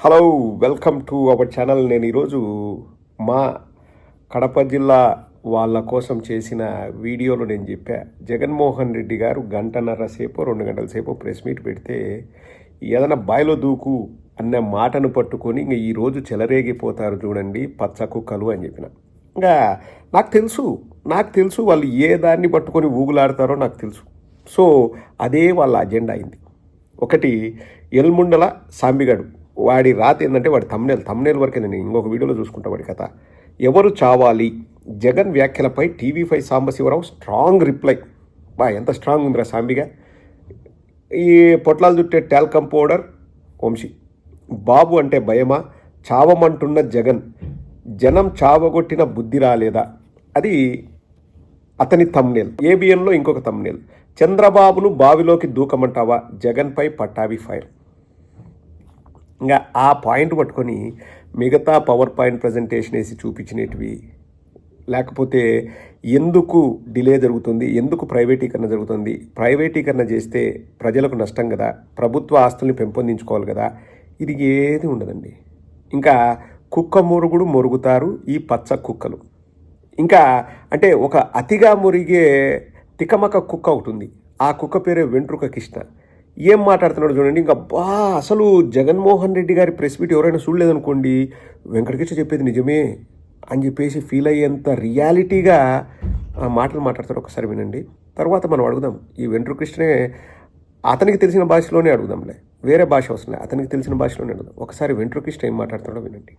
Hello, welcome to our channel. నేను ఈరోజు మా కడప జిల్లా వాళ్ళ కోసం చేసిన వీడియోలో నేను చెప్పా, జగన్మోహన్ రెడ్డి గారు గంటన్నర సేపు 2 గంటల సేపు ప్రెస్ మీట్ పెడితే ఏదైనా బాయిలో దూకు అన్న మాటను పట్టుకొని ఇంక ఈరోజు చెలరేగిపోతారు చూడండి పచ్చ కుక్కలు అని చెప్పిన. ఇంకా నాకు తెలుసు వాళ్ళు ఏ దాన్ని పట్టుకొని ఊగులాడతారో నాకు తెలుసు. సో అదే వాళ్ళ అజెండా అయింది. ఒకటి, ఎల్ముండల సాంబిగాడు, వాడి రాత ఏంటంటే వాడి తమ్నేల్ వరకే. నేను ఇంకొక వీడియోలో చూసుకుంటా వాడి కథ. ఎవరు చావాలి జగన్ వ్యాఖ్యలపై TV5 సాంబశివరావు స్ట్రాంగ్ రిప్లై. ఎంత స్ట్రాంగ్ ఉందిరా సాంబిగా. ఈ పొట్లాలు చుట్టే టాల్కమ్ పౌడర్ వంశీ. బాబు అంటే భయమా, చావమంటున్న జనం చావగొట్టిన బుద్ధి రాలేదా, అది అతని తమ్నేల్. ABNలో ఇంకొక తమ్నేల్, చంద్రబాబును బావిలోకి దూకమంటావా, జగన్పై పట్టాభి ఫైర్. ఇంకా ఆ పాయింట్ పట్టుకొని మిగతా పవర్ పాయింట్ ప్రజెంటేషన్ వేసి చూపించినవి, లేకపోతే ఎందుకు డిలే జరుగుతుంది, ఎందుకు ప్రైవేటీకరణ జరుగుతుంది, ప్రైవేటీకరణ చేస్తే ప్రజలకు నష్టం కదా, ప్రభుత్వ ఆస్తుల్ని పెంపొందించుకోవాలి కదా, ఇది ఏది ఉండదండి. ఇంకా కుక్క మొరుగుతారు ఈ పచ్చ కుక్కలు. ఇంకా అంటే ఒక అతిగా మురిగే తికమక కుక్క ఒకటి ఉంది, ఆ కుక్క పేరే వెంట్రుక కృష్ణ. ఏం మాట్లాడుతున్నాడు చూడండి. ఇంకా అసలు జగన్మోహన్ రెడ్డి గారి ప్రెస్ మీట్ ఎవరైనా చూడలేదనుకోండి, వెంకటకృష్ణ చెప్పేది నిజమే అని చెప్పేసి ఫీల్ అయ్యేంత రియాలిటీగా ఆ మాటలు మాట్లాడతాడు. ఒకసారి వినండి, తర్వాత మనం అడుగుదాం. ఈ వెంట్రుకృష్ణనే అతనికి తెలిసిన భాషలోనే అడుగుదాంలే, వేరే భాష వస్తుంది, అతనికి తెలిసిన భాషలోనే అడుగుదాం. ఒకసారి వెంట్రుకృష్ణ ఏం మాట్లాడుతున్నాడో వినండి.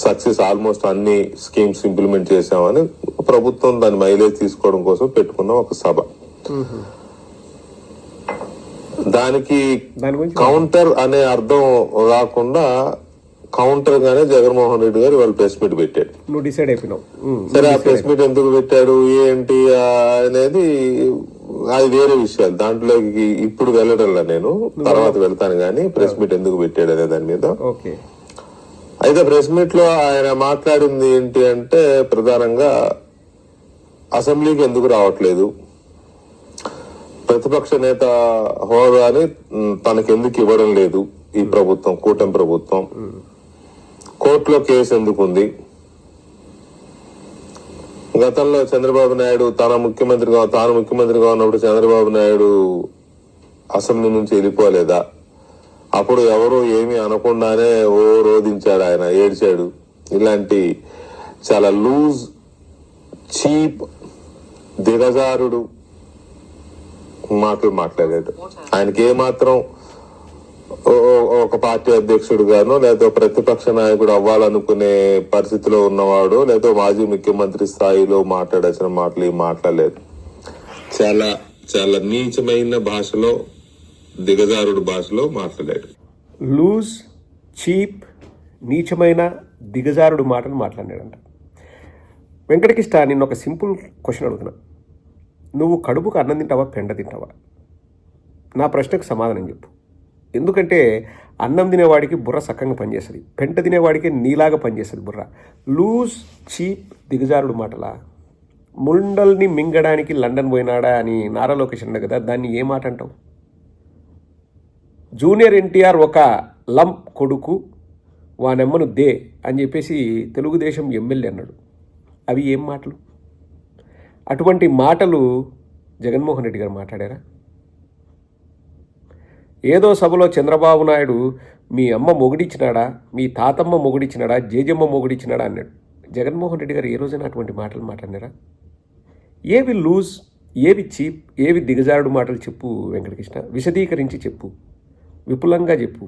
సక్సెస్ ఆల్మోస్ట్ అన్ని స్కీమ్స్ ఇంప్లిమెంట్ చేసామని ప్రభుత్వం దాని మైలేజ్ తీసుకోవడం కోసం పెట్టుకున్న ఒక సభ. దానికి కౌంటర్ అనే అర్థం రాకుండా కౌంటర్ గానే జగన్మోహన్ రెడ్డి గారు వాళ్ళు ప్రెస్ మీట్ పెట్టాడు. నువ్వు డిసైడ్ అయిపోయినావు. సరే, ఆ ప్రెస్ మీట్ ఎందుకు పెట్టాడు ఏంటి అనేది అది వేరే విషయాలు, దాంట్లోకి ఇప్పుడు వెళ్ళడంలా, నేను తర్వాత వెళ్తాను గానీ ప్రెస్ మీట్ ఎందుకు పెట్టాడు అనే దాని మీద. అయితే ప్రెస్ మీట్ లో ఆయన మాట్లాడింది ఏంటి అంటే, ప్రధానంగా అసెంబ్లీకి ఎందుకు రావట్లేదు, ప్రతిపక్ష నేత హోదాని తనకెందుకు ఇవ్వడం లేదు ఈ ప్రభుత్వం, కూటమి ప్రభుత్వం, కోర్టులో కేసు ఎందుకుంది, గతంలో చంద్రబాబు నాయుడు తాను ముఖ్యమంత్రిగా ఉన్నప్పుడు చంద్రబాబు నాయుడు అసెంబ్లీ నుంచి వెళ్ళిపోలేదా, అప్పుడు ఎవరు ఏమీ అనకుండానే రోధించాడు, ఆయన ఏడ్చాడు. ఇలాంటి చాలా లూజ్, చీప్, దిగజారుడు మాటలు మాట్లాడాడు. ఆయనకి ఏమాత్రం ఒక పార్టీ అధ్యక్షుడు గానో లేదా ప్రతిపక్ష నాయకుడు అవ్వాలనుకునే పరిస్థితిలో ఉన్నవాడు లేదా మాజీ ముఖ్యమంత్రి స్థాయిలో మాట్లాడాల్సిన మాటలు ఏం మాట్లాడలేదు. చాలా చాలా నీచమైన భాషలో, దిగజారుడు భాషలో మాట్లాడాడు. లూజ్, చీప్, నీచమైన దిగజారుడు మాటలు మాట్లాడాడంట. వెంకటకృష్ణ, నిన్న ఒక సింపుల్ క్వశ్చన్ అడుగుతున్నా. నువ్వు కడుపుకు అన్నం తింటావా, పెండ తింటావా? నా ప్రశ్నకు సమాధానం చెప్పు. ఎందుకంటే అన్నం తినేవాడికి బుర్ర సక్కంగా పనిచేస్తుంది, పెంట తినేవాడికి నీలాగా పనిచేస్తుంది బుర్ర. లూజ్, చీప్, దిగజారుడు మాటలా? ముండల్ని మింగడానికి లండన్ పోయినాడా అని నారా లోకేష్ అన్నాడు కదా, దాన్ని ఏ మాట అంటావు? జూనియర్ ఎన్టీఆర్ ఒక లంప్ కొడుకు, వానెమ్మను దే అని చెప్పేసి తెలుగుదేశం ఎమ్మెల్యే అన్నాడు. అవి ఏం మాటలు? అటువంటి మాటలు జగన్మోహన్ రెడ్డి గారు మాట్లాడారా? ఏదో సభలో చంద్రబాబు నాయుడు మీ అమ్మ మొగుడిచ్చినాడా, మీ తాతమ్మ మొగుడిచ్చినాడా, జేజమ్మ మొగుడిచ్చినాడా అన్నాడు. జగన్మోహన్ రెడ్డి గారు ఏ రోజైనా అటువంటి మాటలు మాట్లాడినారా? ఏవి లూజ్, ఏవి చీప్, ఏవి దిగజారుడు మాటలు చెప్పు వెంకటకృష్ణ. విశదీకరించి చెప్పు, విపులంగా చెప్పు,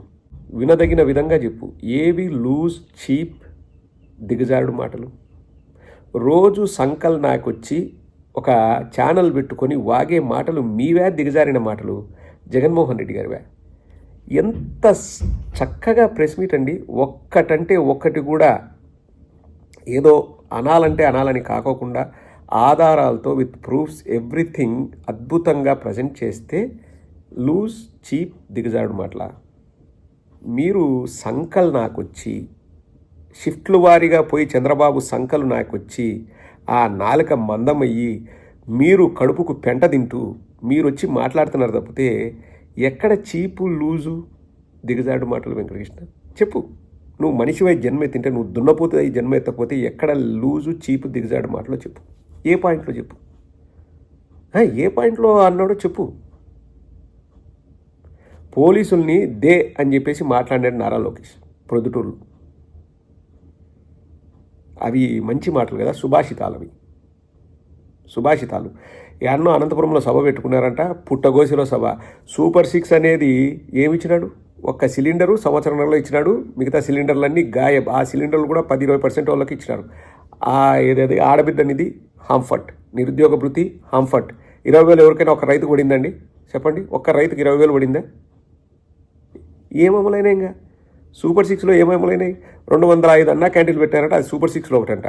వినదగిన విధంగా చెప్పు. ఏవి లూజ్, చీప్, దిగజారుడు మాటలు? రోజు సంకల్ నాకొచ్చి ఒక ఛానల్ పెట్టుకొని వాగే మాటలు మీవే దిగజారిన మాటలు జగన్మోహన్ రెడ్డి గారివే. ఎంత చక్కగా ప్రెస్ మీట్ అండి. ఒక్కటంటే ఒక్కటి కూడా ఏదో అనాలని కాకోకుండా ఆధారాలతో విత్ ప్రూఫ్స్ ఎవ్రీథింగ్ అద్భుతంగా ప్రజెంట్ చేస్తే లూజ్, చీప్, దిగజారుడు మాటల? మీరు సంకల్ నాకొచ్చి షిఫ్ట్లు వారీగా పోయి చంద్రబాబు సంకలు నాకొచ్చి ఆ నాలుక మందమయ్యి మీరు కడుపుకు పెంట తింటూ మీరు వచ్చి మాట్లాడుతున్నారు తప్పితే ఎక్కడ చీపు, లూజు, దిగజాడు మాటలు వెంకటకృష్ణ చెప్పు. నువ్వు మనిషివై జన్మ ఎత్తింటే నువ్వు దున్నపోతే జన్మ ఎత్తకపోతే ఎక్కడ లూజు చీపు దిగజాడు మాటలో చెప్పు. ఏ పాయింట్లో చెప్పు. ఏ పాయింట్లో అన్నాడో చెప్పు. పోలీసుల్ని దే అని చెప్పేసి మాట్లాడాడు నారా లోకేష్ ప్రొద్దుటూరులో. అవి మంచి మాటలు కదా, సుభాషితాలు. అవి సుభాషితాలు. ఎన్నో అనంతపురంలో సభ పెట్టుకున్నారంట, పుట్టగోసిలో సభ. సూపర్ 6 అనేది ఏమిచ్చినాడు? ఒక్క సిలిండరు సంవత్సరంలో ఇచ్చినాడు, మిగతా సిలిండర్లన్నీ గాయబ్. ఆ సిలిండర్లు కూడా 10-20% వాళ్ళకి ఇచ్చినారు. ఏదేది ఆడబిడ్డనిది హాంఫర్ట్, నిరుద్యోగ భృతి హాంఫర్ట్. 20,000 ఎవరికైనా ఒక రైతుకు పడిందండి చెప్పండి? ఒక్క రైతుకి 20,000 పడిందా? ఏమమలైనా ఇంకా సూపర్ 6లో ఏమేమలైనాయి? 205 అన్నా క్యాంటీన్లు పెట్టారంట, అది సూపర్ 6లో ఒకటంట.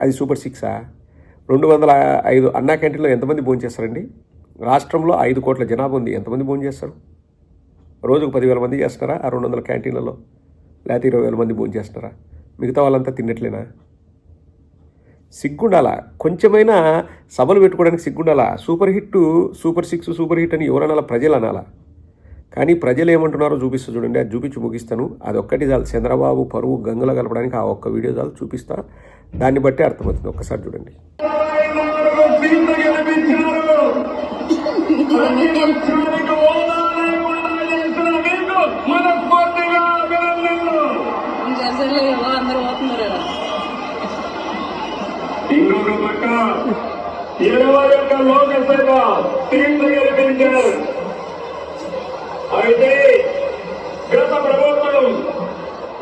అది సూపర్ 6ఆ? 205 అన్నా క్యాంటీన్లో ఎంతమంది భోజనం చేస్తారండి? రాష్ట్రంలో 5 కోట్ల జనాభా ఉంది, ఎంతమంది భోజనం చేస్తారు? రోజుకు 10,000 మంది చేస్తున్నారా ఆ 200 క్యాంటీన్లలో? లేకపోతే 20,000 మంది భోజనం చేస్తున్నారా? మిగతా వాళ్ళంతా తిన్నట్లేనా? సిగ్గుండాలా? కొంచెమైనా సభలు పెట్టుకోవడానికి సిగ్గుండాలా? Super hit, super 6, super hit అని ఎవరనాలా? ప్రజలు అనాలా? కానీ ప్రజలు ఏమంటున్నారో చూపిస్తా చూడండి. అది చూపించి ముగిస్తాను. అది ఒక్కటి చాలు, చంద్రబాబు పరువు గంగులో కలపడానికి ఆ ఒక్క వీడియో చాలు, చూపిస్తా. దాన్ని బట్టి అర్థమవుతుంది. ఒక్కసారి చూడండి. ఇంకొక పక్క 21 లోకసభ సీట్లు గెలిపించారు. అయితే గత ప్రభుత్వం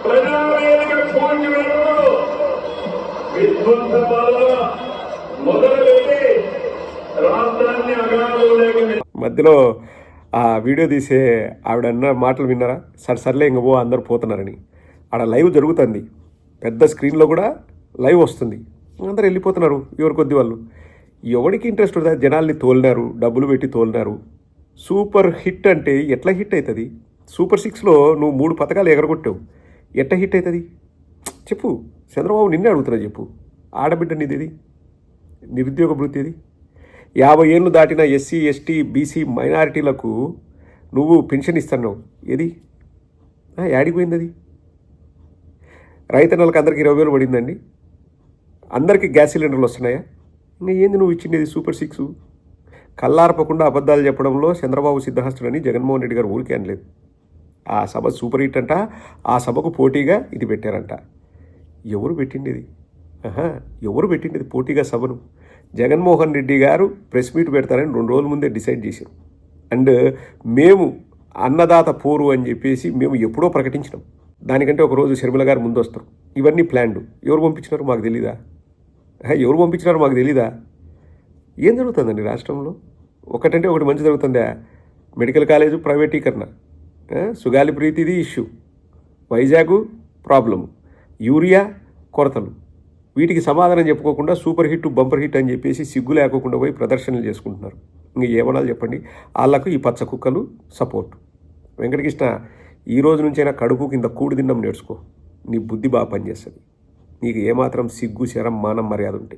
ప్రజావేదిక కూల్చివేతలు విధ్వంస పాలన మొదలుపెట్టి రాష్ట్రాన్ని అగాధంలోకి మధ్యలో ఆ వీడియో తీసే ఆవిడ అన్న మాటలు విన్నారా? సర్లే ఇంక అందరూ పోతున్నారని. ఆడ లైవ్ జరుగుతుంది, పెద్ద స్క్రీన్లో కూడా లైవ్ వస్తుంది. అందరూ వెళ్ళిపోతున్నారు ఎవరి కొద్ది వాళ్ళు. ఎవరికి ఇంట్రెస్ట్ ఉంటుంది? జనాల్ని తోలినారు, డబ్బులు పెట్టి తోలినారు. సూపర్ హిట్ అంటే ఎట్లా హిట్ అవుతుంది? సూపర్ 6లో నువ్వు 3 పథకాలు ఎగరగొట్టావు, ఎట్లా హిట్ అవుతుంది చెప్పు. చంద్రబాబు నిన్నే అడుగుతున్నా చెప్పు. ఆడబిడ్డ నీది, నిరుద్యోగ భృతి ఇది. 50 ఏళ్ళు దాటిన ఎస్సీ, ఎస్టీ, బీసీ మైనారిటీలకు నువ్వు పెన్షన్ ఇస్తున్నావు. ఏది యాడిపోయింది అది? రైతన్నలకు అందరికి 20,000 పడిందండి. అందరికీ గ్యాస్ సిలిండర్లు వస్తున్నాయా? ఇంకా ఏంది నువ్వు ఇచ్చింది సూపర్ 6? కల్లార్పకుండా అబద్ధాలు చెప్పడంలో చంద్రబాబు సిద్ధహస్తుడని జగన్మోహన్ రెడ్డి గారు ఊరికే అనలేదు. ఆ సభ సూపర్ హిట్ అంట, ఆ సభకు పోటీగా ఇది పెట్టారంట. ఎవరు పెట్టింది ఇది? ఎవరు పెట్టింది ఇది పోటీగా సభను? జగన్మోహన్ రెడ్డి గారు ప్రెస్ మీట్ పెడతారని 2 రోజుల ముందే డిసైడ్ చేశారు. అండ్ మేము అన్నదాత పోరు అని చెప్పేసి మేము ఎప్పుడో ప్రకటించినాం. దానికంటే ఒకరోజు షర్మిల గారు ముందు వస్తారు. ఇవన్నీ ప్లాన్డ్. ఎవరు పంపించినారు మాకు తెలీదా? ఎవరు పంపించినారు మాకు తెలీదా? ఏం జరుగుతుందండి రాష్ట్రంలో? ఒకటంటే ఒకటి మంచి జరుగుతుందా? మెడికల్ కాలేజు ప్రైవేటీకరణ, సుగాలి ప్రీతిది ఇష్యూ, వైజాగ్ ప్రాబ్లము, యూరియా కొరతలు. వీటికి సమాధానం చెప్పుకోకుండా సూపర్ హిట్, బంపర్ హిట్ అని చెప్పేసి సిగ్గు లేకోకుండా పోయి ప్రదర్శనలు చేసుకుంటున్నారు. ఇంక ఏమనాలి చెప్పండి? వాళ్ళకు ఈ పచ్చ కుక్కలు సపోర్ట్. వెంకటకృష్ణ, ఈ రోజు నుంచైనా కడుపు కింద కూడు తిన్నాం నేర్చుకో. నీ బుద్ధి బాగా పనిచేస్తుంది. నీకు ఏమాత్రం సిగ్గు, శరం, మానం, మర్యాద ఉంటే